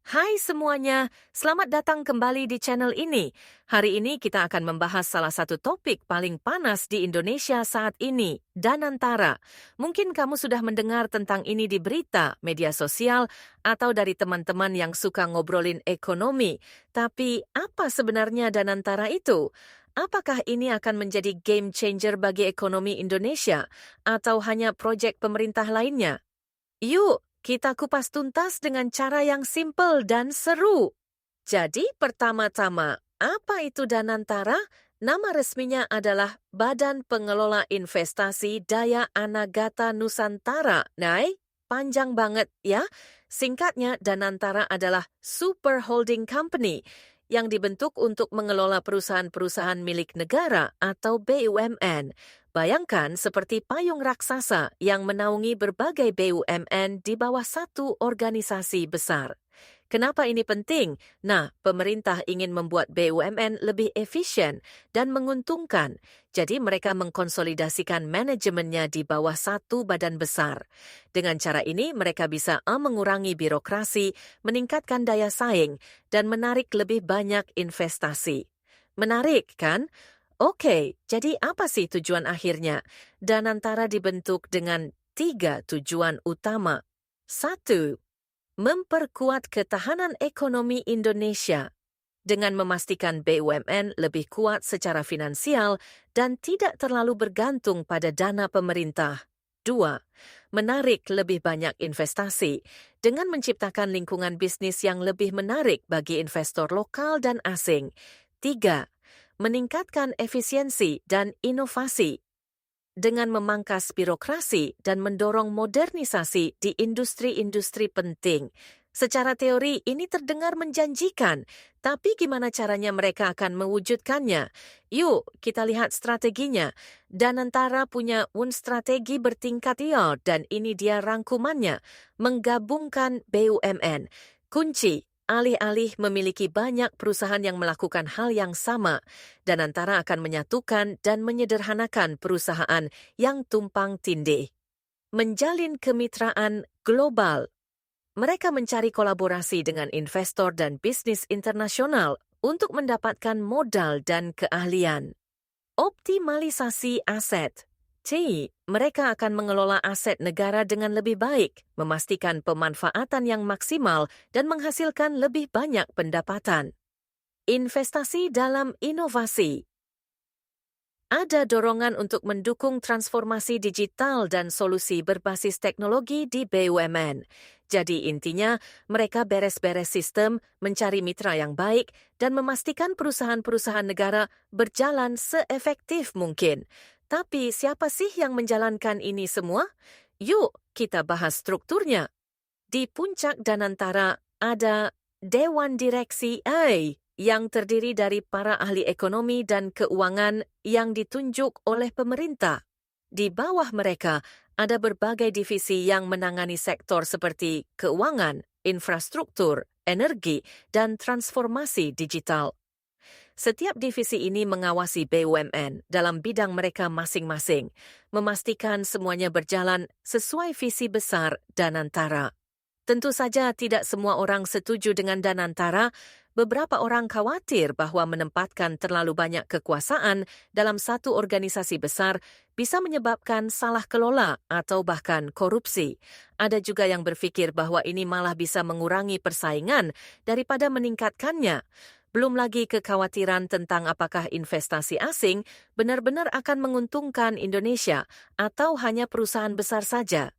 Hai semuanya, selamat datang kembali di channel ini. Hari ini kita akan membahas salah satu topik paling panas di Indonesia saat ini, Danantara. Mungkin kamu sudah mendengar tentang ini di berita, media sosial, atau dari teman-teman yang suka ngobrolin ekonomi. Tapi apa sebenarnya Danantara itu? Apakah ini akan menjadi game changer bagi ekonomi Indonesia? Atau hanya proyek pemerintah lainnya? Yuk, kita kupas tuntas dengan cara yang simpel dan seru. Jadi, pertama-tama, apa itu Danantara? Nama resminya adalah Badan Pengelola Investasi Daya Anagata Nusantara. Panjang banget ya. Singkatnya, Danantara adalah Super Holding Company yang dibentuk untuk mengelola perusahaan-perusahaan milik negara atau BUMN. Bayangkan seperti payung raksasa yang menaungi berbagai BUMN di bawah satu organisasi besar. Kenapa ini penting? Nah, pemerintah ingin membuat BUMN lebih efisien dan menguntungkan. Jadi mereka mengkonsolidasikan manajemennya di bawah satu badan besar. Dengan cara ini mereka bisa mengurangi birokrasi, meningkatkan daya saing, dan menarik lebih banyak investasi. Menarik, kan? Oke, jadi apa sih tujuan akhirnya? Danantara dibentuk dengan 3 tujuan utama. 1. Memperkuat ketahanan ekonomi Indonesia dengan memastikan BUMN lebih kuat secara finansial dan tidak terlalu bergantung pada dana pemerintah. 2. Menarik lebih banyak investasi dengan menciptakan lingkungan bisnis yang lebih menarik bagi investor lokal dan asing. 3. Meningkatkan efisiensi dan inovasi dengan memangkas birokrasi dan mendorong modernisasi di industri-industri penting. Secara teori ini terdengar menjanjikan, tapi gimana caranya mereka akan mewujudkannya? Yuk, kita lihat strateginya. Danantara punya strategi bertingkat dan ini dia rangkumannya. Menggabungkan BUMN. Kunci, alih-alih memiliki banyak perusahaan yang melakukan hal yang sama, Danantara akan menyatukan dan menyederhanakan perusahaan yang tumpang tindih. Menjalin kemitraan global. Mereka mencari kolaborasi dengan investor dan bisnis internasional untuk mendapatkan modal dan keahlian. Optimalisasi aset. Mereka akan mengelola aset negara dengan lebih baik, memastikan pemanfaatan yang maksimal dan menghasilkan lebih banyak pendapatan. Investasi dalam inovasi. Ada dorongan untuk mendukung transformasi digital dan solusi berbasis teknologi di BUMN. Jadi intinya, mereka beres-beres sistem, mencari mitra yang baik, dan memastikan perusahaan-perusahaan negara berjalan seefektif mungkin. Tapi siapa sih yang menjalankan ini semua? Yuk, kita bahas strukturnya. Di puncak Danantara ada Dewan Direksi yang terdiri dari para ahli ekonomi dan keuangan yang ditunjuk oleh pemerintah. Di bawah mereka ada berbagai divisi yang menangani sektor seperti keuangan, infrastruktur, energi, dan transformasi digital. Setiap divisi ini mengawasi BUMN dalam bidang mereka masing-masing, memastikan semuanya berjalan sesuai visi besar Danantara. Tentu saja tidak semua orang setuju dengan Danantara. Beberapa orang khawatir bahwa menempatkan terlalu banyak kekuasaan dalam satu organisasi besar bisa menyebabkan salah kelola atau bahkan korupsi. Ada juga yang berpikir bahwa ini malah bisa mengurangi persaingan daripada meningkatkannya. Belum lagi kekhawatiran tentang apakah investasi asing benar-benar akan menguntungkan Indonesia atau hanya perusahaan besar saja.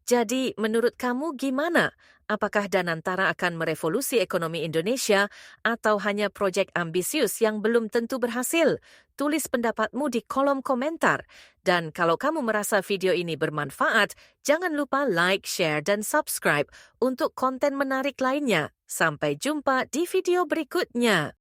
Jadi, menurut kamu gimana? Apakah Danantara akan merevolusi ekonomi Indonesia atau hanya proyek ambisius yang belum tentu berhasil? Tulis pendapatmu di kolom komentar. Dan kalau kamu merasa video ini bermanfaat, jangan lupa like, share, dan subscribe untuk konten menarik lainnya. Sampai jumpa di video berikutnya.